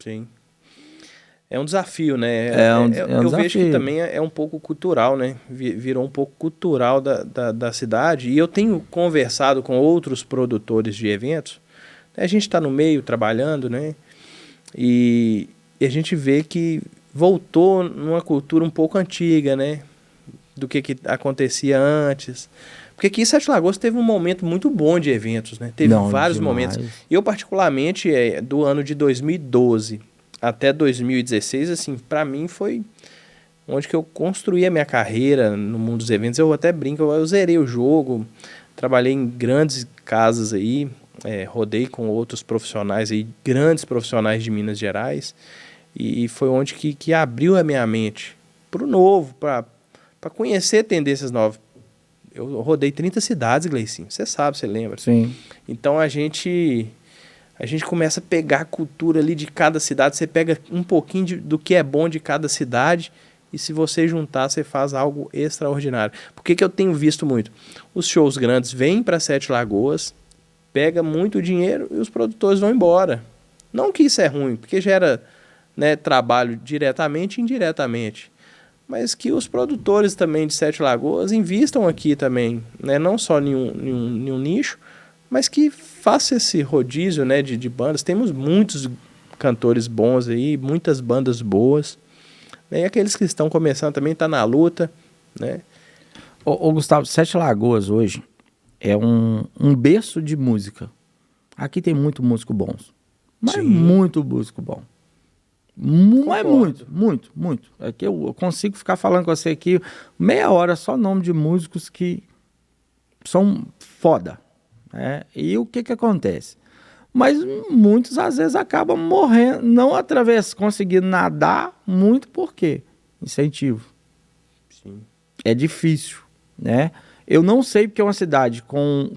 Sim. É um desafio, né? Eu vejo que também é um pouco cultural, né? Virou um pouco cultural da cidade. E eu tenho conversado com outros produtores de eventos. A gente está no meio, trabalhando, né? E a gente vê que voltou numa cultura um pouco antiga, né? Do que acontecia antes. Porque aqui em Sete Lagoas teve um momento muito bom de eventos, né? Teve vários momentos. Eu, particularmente, do ano de 2012 até 2016, assim, para mim foi onde que eu construí a minha carreira no mundo dos eventos. Eu até brinco, eu zerei o jogo, trabalhei em grandes casas aí, rodei com outros profissionais aí, grandes profissionais de Minas Gerais, e foi onde que abriu a minha mente para o novo, para conhecer tendências novas. Eu rodei 30 cidades, Gleicinho. Você sabe, você lembra? Sim. Então a gente começa a pegar a cultura ali de cada cidade. Você pega um pouquinho do que é bom de cada cidade e se você juntar, você faz algo extraordinário. Por que eu tenho visto muito? Os shows grandes vêm para Sete Lagoas, pega muito dinheiro e os produtores vão embora. Não que isso é ruim, porque gera, né, trabalho diretamente e indiretamente. Mas que os produtores também de Sete Lagoas invistam aqui também, né? Não só em um nicho, mas que faça esse rodízio, né, de bandas. Temos muitos cantores bons aí, muitas bandas boas, né? E aqueles que estão começando também estão na luta, né? Ô Gustavo, Sete Lagoas hoje é um berço de música. Aqui tem muito músico bons, mas muito músico bom. É muito. É que eu consigo ficar falando com você aqui meia hora só nome de músicos que são foda, né? E o que acontece? Mas muitos às vezes acabam morrendo, não conseguindo nadar muito, por quê? Incentivo. Sim. É difícil, né? Eu não sei porque é uma cidade com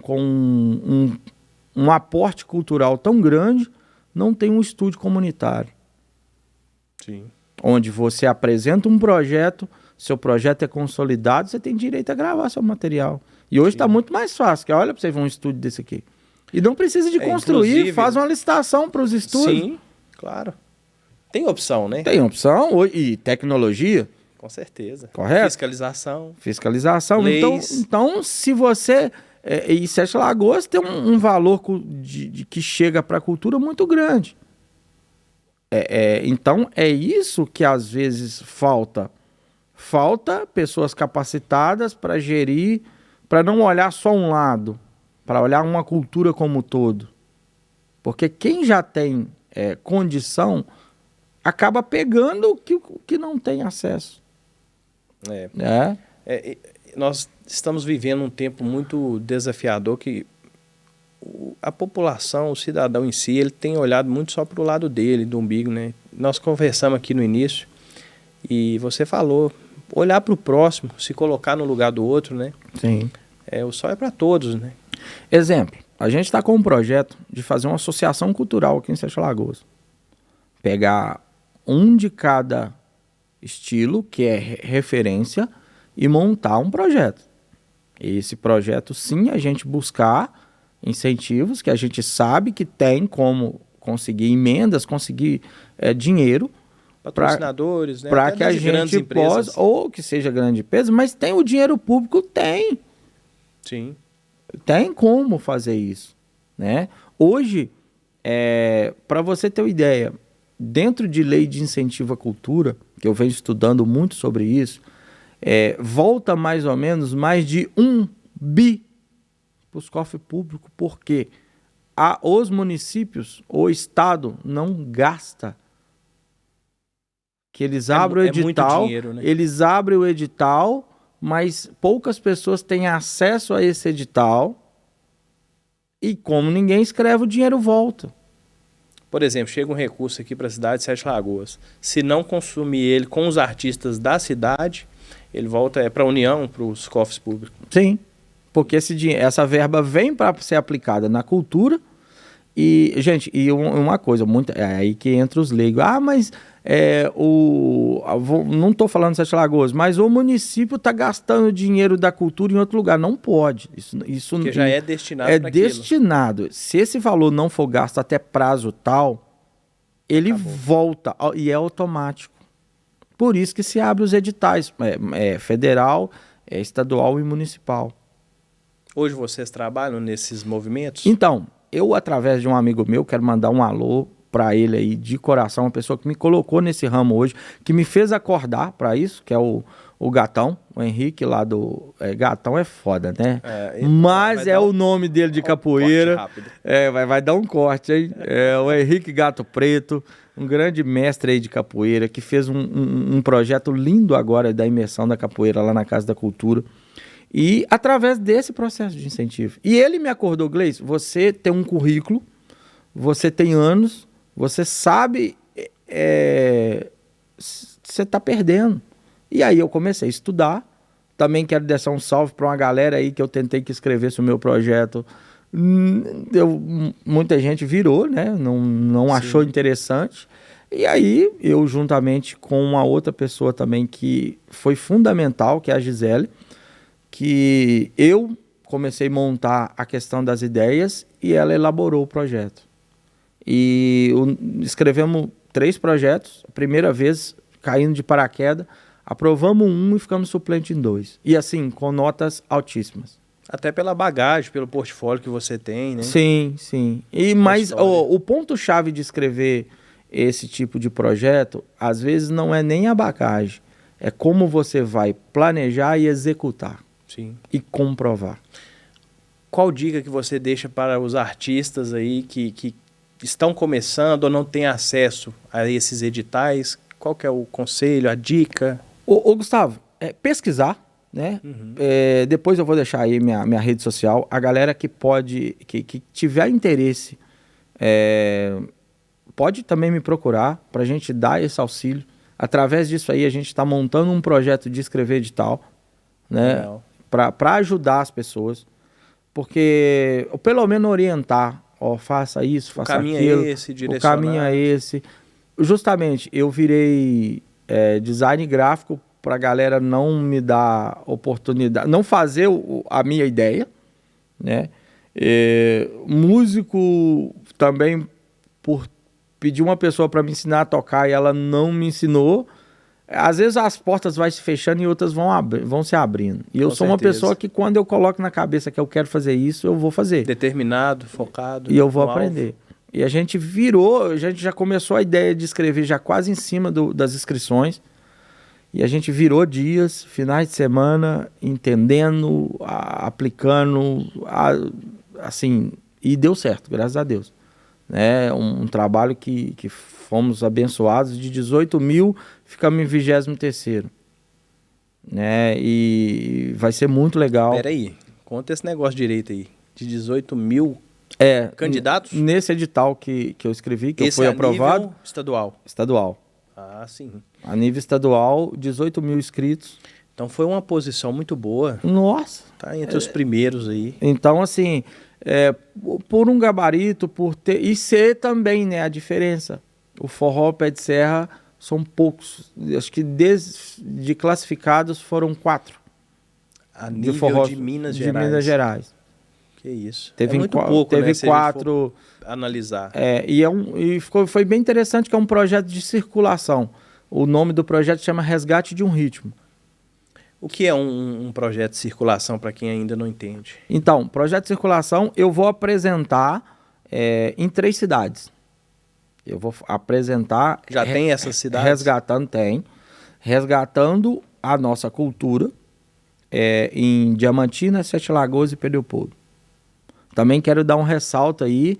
um aporte cultural tão grande não tem um estúdio comunitário. Sim. Onde você apresenta um projeto, seu projeto é consolidado, você tem direito a gravar seu material. E hoje está muito mais fácil, que olha para você ver um estúdio desse aqui. E não precisa de construir, faz uma licitação para os estúdios. Sim, claro. Tem opção, né? Tem opção e tecnologia. Com certeza. Correto? Fiscalização. Leis. Então, se você... e Sete Lagoas tem um valor que chega para a cultura muito grande. Então, é isso que às vezes falta Falta pessoas capacitadas para gerir, para não olhar só um lado, para olhar uma cultura como um todo. Porque quem já tem condição acaba pegando o que não tem acesso. Nós estamos vivendo um tempo muito desafiador que a população, o cidadão em si, ele tem olhado muito só para o lado dele, do umbigo, né? Nós conversamos aqui no início e você falou, olhar para o próximo, se colocar no lugar do outro, né? Sim. O sol é para todos, né? Exemplo, a gente está com um projeto de fazer uma associação cultural aqui em Sete Lagoas. Pegar um de cada estilo, que é referência, e montar um projeto. Esse projeto, sim, a gente buscar incentivos, que a gente sabe que tem como conseguir emendas, conseguir dinheiro. Patrocinadores, né? Para que a gente possa, ou que seja grande empresa, mas tem o dinheiro público, tem. Sim. Tem como fazer isso, né? Hoje, para você ter uma ideia, dentro de lei de incentivo à cultura, que eu venho estudando muito sobre isso, volta mais ou menos mais de 1 bi para os cofres públicos, porque os municípios, o Estado não gasta. Que eles abrem o edital, muito dinheiro, né? Eles abrem o edital, mas poucas pessoas têm acesso a esse edital e como ninguém escreve, o dinheiro volta. Por exemplo, chega um recurso aqui para a cidade de Sete Lagoas. Se não consumir ele com os artistas da cidade, ele volta para a União, para os cofres públicos. Sim, porque essa verba vem para ser aplicada na cultura. E, gente, uma coisa, é aí que entra os leigos. Mas não estou falando de Sete Lagoas, mas o município está gastando dinheiro da cultura em outro lugar. Não pode. Isso porque já é destinado para aquilo. É destinado. Se esse valor não for gasto até prazo tal, ele volta e é automático. Por isso que se abre os editais federal, estadual e municipal. Hoje vocês trabalham nesses movimentos? Então, eu, através de um amigo meu, quero mandar um alô para ele aí, de coração, uma pessoa que me colocou nesse ramo hoje, que me fez acordar para isso, que é o Gatão, o Henrique lá do... Gatão é foda, né? Mas o nome dele de capoeira. Vai dar um corte, hein? O Henrique Gato Preto, um grande mestre aí de capoeira, que fez um projeto lindo agora da imersão da capoeira lá na Casa da Cultura. E através desse processo de incentivo. E ele me acordou, Gleice, você tem um currículo, você tem anos, você sabe, você está perdendo. E aí eu comecei a estudar. Também quero deixar um salve para uma galera aí que eu tentei que escrevesse o meu projeto. Muita gente virou, né? Não achou interessante. E aí eu, juntamente com uma outra pessoa também que foi fundamental, que é a Gisele, que eu comecei a montar a questão das ideias e ela elaborou o projeto. E escrevemos 3 projetos, a primeira vez caindo de paraquedas, aprovamos um e ficamos suplente em 2. E assim, com notas altíssimas. Até pela bagagem, pelo portfólio que você tem, né? Sim, sim. Mas o ponto-chave de escrever esse tipo de projeto, às vezes não é nem a bagagem, é como você vai planejar e executar. Sim. E comprovar. Qual dica que você deixa para os artistas aí que estão começando ou não têm acesso a esses editais? Qual que é o conselho, a dica? Ô Gustavo, pesquisar, né? Uhum. Depois eu vou deixar aí minha rede social. A galera que tiver interesse, pode também me procurar para a gente dar esse auxílio. Através disso aí a gente está montando um projeto de escrever edital, né? Para ajudar as pessoas, porque ou pelo menos orientar, faça isso, faça aquilo. O caminho é esse, Justamente, eu virei design gráfico para a galera não me dar oportunidade, não fazer a minha ideia, né? Músico também, por pedir uma pessoa para me ensinar a tocar e ela não me ensinou. Às vezes as portas vão se fechando e outras vão se abrindo. E eu sou uma pessoa que quando eu coloco na cabeça que eu quero fazer isso, eu vou fazer. Determinado, focado. E eu vou aprender. E a gente já começou a ideia de escrever já quase em cima das inscrições. E a gente virou dias, finais de semana, entendendo, aplicando, assim, e deu certo, graças a Deus. Né? Um trabalho que fomos abençoados, de 18 mil, ficamos em 23º. Né? E vai ser muito legal. Peraí, conta esse negócio direito aí. De 18 mil candidatos? Nesse edital que eu escrevi, que esse eu fui aprovado. Nível estadual? Estadual. Ah, sim. A nível estadual, 18 mil inscritos. Então foi uma posição muito boa. Nossa! Tá entre os primeiros aí. Então, assim, por um gabarito, por ter... E ser também, né, a diferença. O forró pé de serra são poucos. Acho que de classificados foram 4. A nível forró, de Minas de Gerais. Minas Gerais. Que isso. Teve muito pouco, teve né? Se 4... analisar. Foi bem interessante que é um projeto de circulação. O nome do projeto chama Resgate de um Ritmo. O que é um projeto de circulação, para quem ainda não entende? Então, projeto de circulação eu vou apresentar em 3 cidades. Eu vou apresentar... Já tem essas cidades? Resgatando a nossa cultura em Diamantina, Sete Lagoas e Pedro Leopoldo. Também quero dar um ressalto aí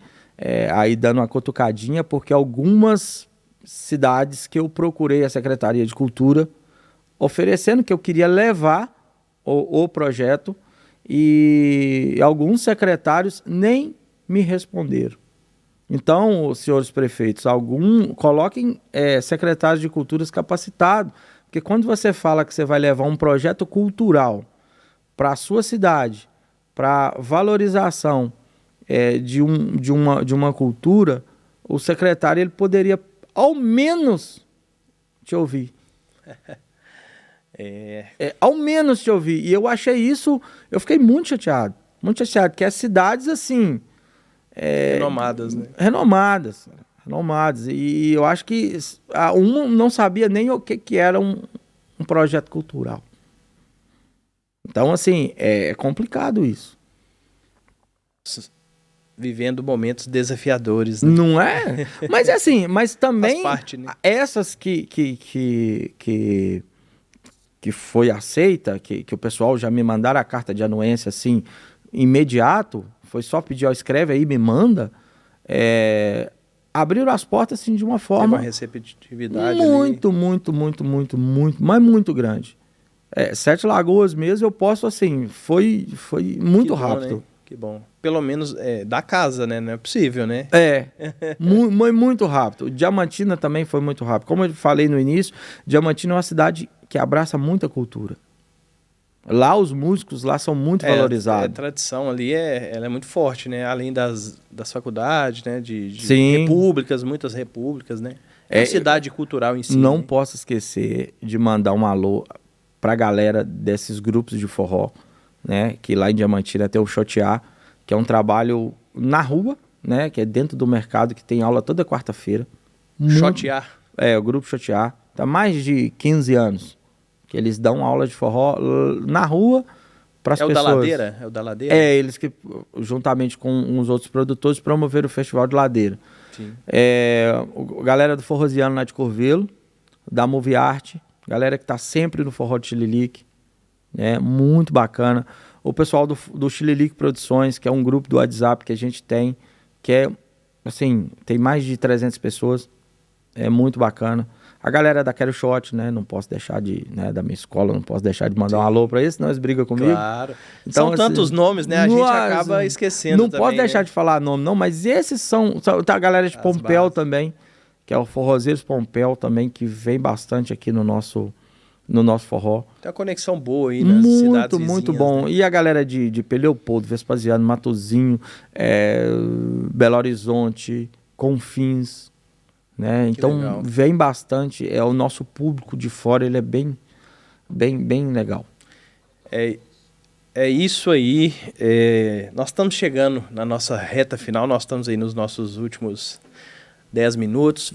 dando uma cutucadinha, porque algumas cidades que eu procurei a Secretaria de Cultura oferecendo que eu queria levar o projeto e alguns secretários nem me responderam. Então, senhores prefeitos, coloquem secretários de culturas capacitados, porque quando você fala que você vai levar um projeto cultural para a sua cidade, para valorização de uma cultura, o secretário ele poderia ao menos te ouvir. Ao menos te ouvir. E eu achei isso, eu fiquei muito chateado, que as cidades assim... renomadas, né? Renomadas. E eu acho que uma não sabia nem o que era um projeto cultural. Então, assim, é complicado isso. Vivendo momentos desafiadores, né? Não é? Mas assim, mas também faz parte, né? Essas que foi aceita, que o pessoal já me mandaram a carta de anuência assim, imediato, foi só pedir, escreve aí, me manda, abriram as portas assim de uma forma... Teve uma receptividade muito, mas muito grande. Sete Lagoas mesmo, eu posso assim, foi muito rápido. Né? Que bom. Pelo menos da casa, né? Não é possível, né? Muito rápido. Diamantina também foi muito rápido. Como eu falei no início, Diamantina é uma cidade que abraça muita cultura. Lá os músicos lá são muito valorizados. A tradição ali ela é muito forte, né? Além das faculdades, né? De Sim. repúblicas, muitas repúblicas, né? É uma cidade cultural em si. Não né? posso esquecer de mandar um alô pra galera desses grupos de forró, né? Que lá em Diamantina tem o Chotear, que é um trabalho na rua, né? Que é dentro do mercado, que tem aula toda quarta-feira. Chotear? O grupo Chotear. Tá há mais de 15 anos. Que eles dão aula de forró na rua para as pessoas. Da Ladeira? É o da Ladeira? Eles que, juntamente com uns outros produtores, promoveram o Festival de Ladeira. Sim. Galera do Forrosiano lá de Corvelo, da Movie Art, galera que tá sempre no Forró de Chililique, muito bacana. O pessoal do Chililique Produções, que é um grupo do WhatsApp que a gente tem, que assim, tem mais de 300 pessoas, é muito bacana. A galera da Quero Shot, né? Não posso deixar da minha escola, não posso deixar de mandar um alô pra eles, senão eles brigam comigo. Claro. Então, são tantos nomes, né? A gente acaba esquecendo não também. Posso deixar de falar nome, não, mas esses são... Tá a galera de Pompéu também, que é o Forrozeiros Pompéu também, que vem bastante aqui no nosso forró. Tem uma conexão boa aí nas cidades vizinhas, muito bom. Né? E a galera de Pedro Leopoldo, Vespasiano, Matozinho, Belo Horizonte, Confins... Né? Então legal. Vem bastante, o nosso público de fora, ele é bem legal. É isso aí, nós estamos chegando na nossa reta final, nós estamos aí nos nossos últimos 10 minutos.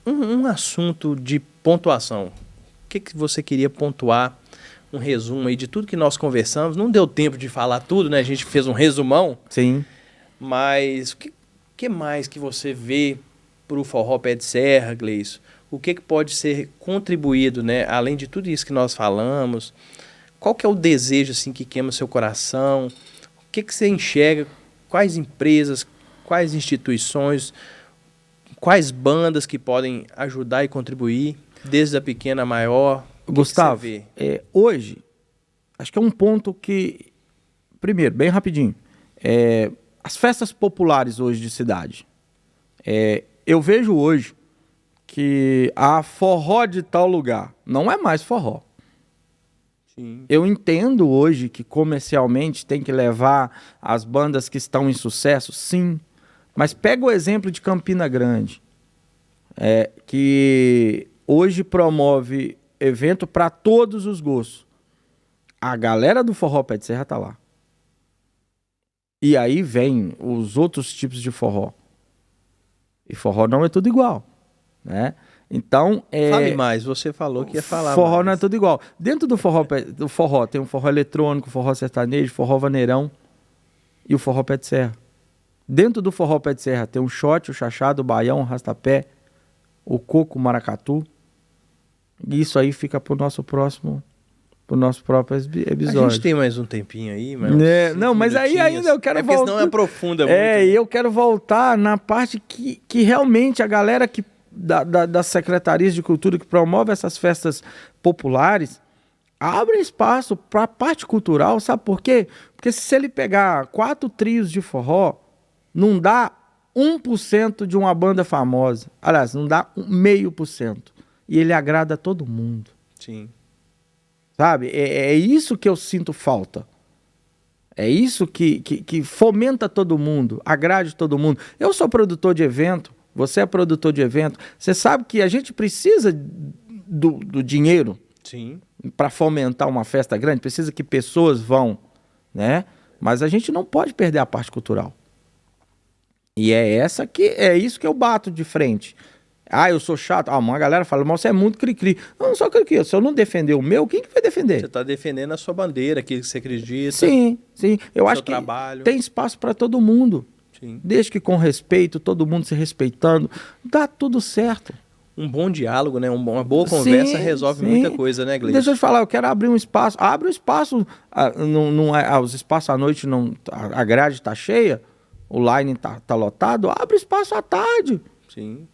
Um assunto de pontuação, o que você queria pontuar, um resumo aí de tudo que nós conversamos, não deu tempo de falar tudo, né? A gente fez um resumão. Sim. Mas o que mais que você vê para o forró pé de serra, Gleison? o que pode ser contribuído, né? Além de tudo isso que nós falamos, qual que é o desejo assim, que queima seu coração? O que você enxerga? Quais empresas, quais instituições, quais bandas que podem ajudar e contribuir, desde a pequena a maior? Gustavo, hoje, acho que é um ponto que, primeiro, bem rapidinho, as festas populares hoje de cidade, eu vejo hoje que a forró de tal lugar não é mais forró. Sim. Eu entendo hoje que comercialmente tem que levar as bandas que estão em sucesso, sim, mas pega o exemplo de Campina Grande, que hoje promove evento para todos os gostos. A galera do forró pé de serra tá lá. E aí vem os outros tipos de forró. E forró não é tudo igual, né? Então, fale mais, você falou que ia falar forró mais. Não é tudo igual. Dentro do forró tem o forró eletrônico, forró sertanejo, forró vaneirão e o forró pé de serra. Dentro do forró pé de serra tem o shot, o chachado, o baião, o rastapé, o coco, o maracatu. E isso aí fica pro nosso próprio episódio. A gente tem mais um tempinho aí, mas não, mas aí ainda eu quero voltar. Porque senão aprofunda muito. E eu quero voltar na parte que realmente a galera das secretarias de cultura que promove essas festas populares abre espaço para a parte cultural, sabe por quê? Porque se ele pegar 4 trios de forró, não dá 1% de uma banda famosa. Aliás, não dá 0,5%. E ele agrada a todo mundo. Sim. Sabe? É isso que eu sinto falta. É isso que fomenta todo mundo, agrade todo mundo. Eu sou produtor de evento, você é produtor de evento. Você sabe que a gente precisa do dinheiro para fomentar uma festa grande, precisa que pessoas vão, né? Mas a gente não pode perder a parte cultural. E é isso que eu bato de frente. Eu sou chato. Uma galera fala, mas você é muito cri-cri. Eu não sou cri-cri. Se eu não defender o meu, quem que vai defender? Você está defendendo a sua bandeira, aquilo que você acredita. Sim. Eu acho que tem espaço para todo mundo. Sim. Desde que com respeito, todo mundo se respeitando, dá tudo certo. Um bom diálogo, né? Uma boa conversa resolve muita coisa, né, Gleice? Deixa eu te falar, eu quero abrir um espaço. Abre o espaço. Os espaços à noite, a grade está cheia, o line tá lotado. Abre espaço à tarde. Sim.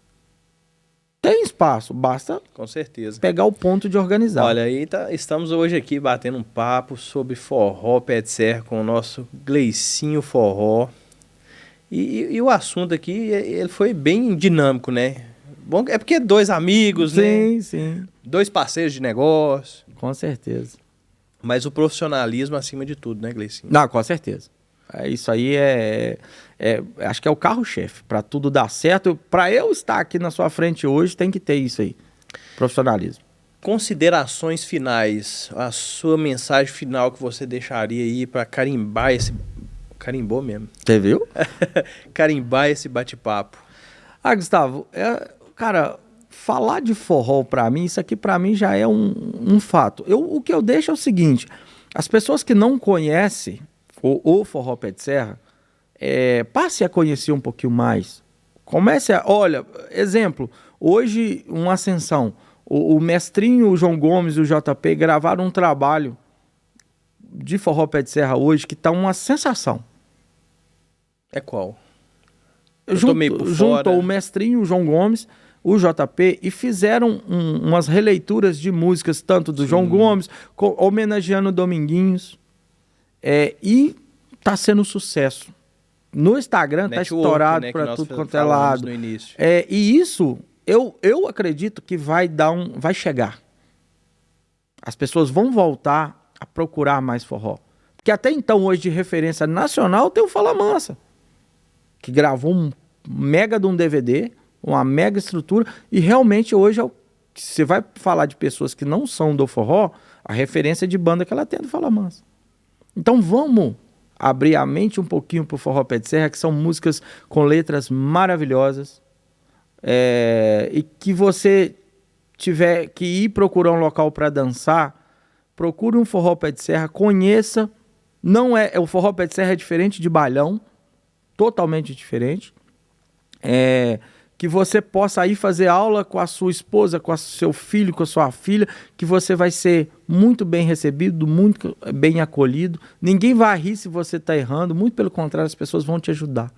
Tem espaço, basta com certeza pegar o ponto de organizar. Olha, aí estamos hoje aqui batendo um papo sobre forró pé de serra com o nosso Gleicinho Forró. E o assunto aqui, ele foi bem dinâmico, né? Bom, é porque 2 amigos, né? Sim. 2 parceiros de negócio. Com certeza. Mas o profissionalismo acima de tudo, né, Gleicinho? Não, com certeza. Isso aí acho que é o carro-chefe. Para tudo dar certo, para eu estar aqui na sua frente hoje, tem que ter isso aí. Profissionalismo. Considerações finais. A sua mensagem final que você deixaria aí para carimbar esse... Carimbou mesmo. Você viu? Carimbar esse bate-papo. Gustavo, cara, falar de forró para mim, isso aqui para mim já é um fato. O que eu deixo é o seguinte, as pessoas que não conhecem o forró pé de serra, passe a conhecer um pouquinho mais. Olha, exemplo, hoje uma ascensão, o mestrinho, o João Gomes e o JP gravaram um trabalho de forró pé de serra hoje que tá uma sensação. É qual? Juntou o mestrinho, o João Gomes, o JP e fizeram umas releituras de músicas, tanto do João Gomes, homenageando o Dominguinhos. E tá sendo sucesso. No Instagram tá estourado, né, para tudo quanto é lado. No início. E isso, eu acredito que vai chegar. As pessoas vão voltar a procurar mais forró. Porque até então, hoje, de referência nacional, tem o Fala Mansa, que gravou um mega de um DVD, uma mega estrutura, e realmente hoje, você vai falar de pessoas que não são do forró, a referência de banda que ela tem é do Fala Mansa. Então vamos abrir a mente um pouquinho pro forró pé de serra, que são músicas com letras maravilhosas, e que você tiver que ir procurar um local para dançar, procure um forró pé de serra, conheça. O forró pé de serra é diferente de bailão, totalmente diferente. que você possa ir fazer aula com a sua esposa, com o seu filho, com a sua filha, que você vai ser muito bem recebido, muito bem acolhido. Ninguém vai rir se você está errando, muito pelo contrário, as pessoas vão te ajudar.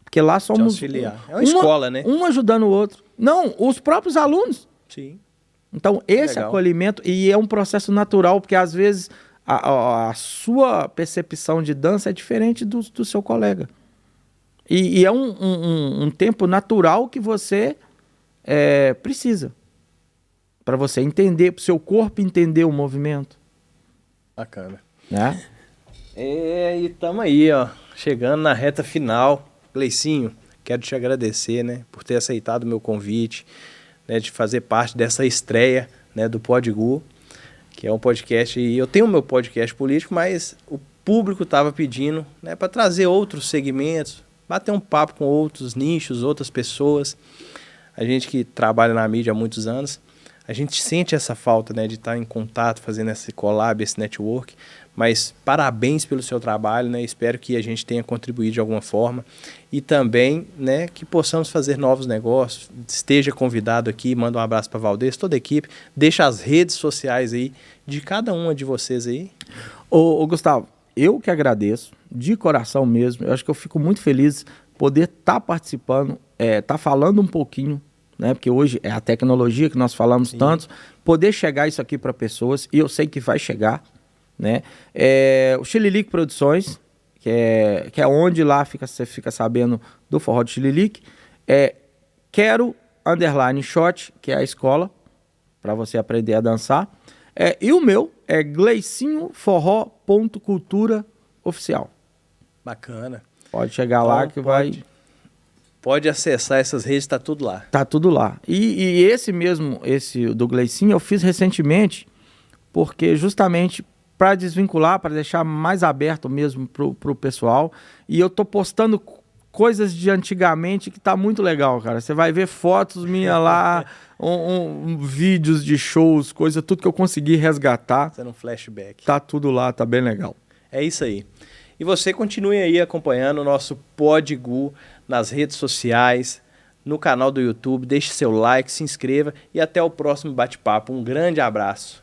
Porque lá somos... auxiliar. É uma escola, né? Um ajudando o outro. Não, os próprios alunos. Sim. Então, esse Legal. acolhimento, e é um processo natural, porque às vezes a sua percepção de dança é diferente do seu colega. E é um tempo natural que você precisa. Para você entender, para o seu corpo entender o movimento. Bacana. Né? E estamos aí, ó, chegando na reta final. Gleicinho, quero te agradecer, né, por ter aceitado o meu convite, né, de fazer parte dessa estreia, né, do Podgu, que é um podcast, e eu tenho o meu podcast político, mas o público estava pedindo, né, para trazer outros segmentos, bater um papo com outros nichos, outras pessoas. A gente que trabalha na mídia há muitos anos, a gente sente essa falta, né, de estar em contato, fazendo esse collab, esse network, mas parabéns pelo seu trabalho, né, espero que a gente tenha contribuído de alguma forma e também, né, que possamos fazer novos negócios. Esteja convidado aqui, manda um abraço para Valdez, toda a equipe, deixa as redes sociais aí de cada uma de vocês aí. Ô Gustavo, eu que agradeço, de coração mesmo, eu acho que eu fico muito feliz poder estar participando, estar falando um pouquinho, né? Porque hoje é a tecnologia que nós falamos tanto, poder chegar isso aqui para pessoas, e eu sei que vai chegar, né? O Chililique Produções, que é onde lá você fica sabendo do forró de Chililique, Quero _ shot, que é a escola para você aprender a dançar, e o meu é gleicinhoforró.cultura oficial. Bacana. Pode chegar lá que Pode acessar essas redes, tá tudo lá. Tá tudo lá. E esse do Gleicinho, eu fiz recentemente, porque justamente para desvincular, para deixar mais aberto mesmo pro pessoal. E eu tô postando coisas de antigamente que tá muito legal, cara. Você vai ver fotos minhas lá, vídeos de shows, tudo que eu consegui resgatar. Fazendo um flashback. Tá tudo lá, tá bem legal. É isso aí. E você continue aí acompanhando o nosso Podgu nas redes sociais, no canal do YouTube. Deixe seu like, se inscreva e até o próximo bate-papo. Um grande abraço.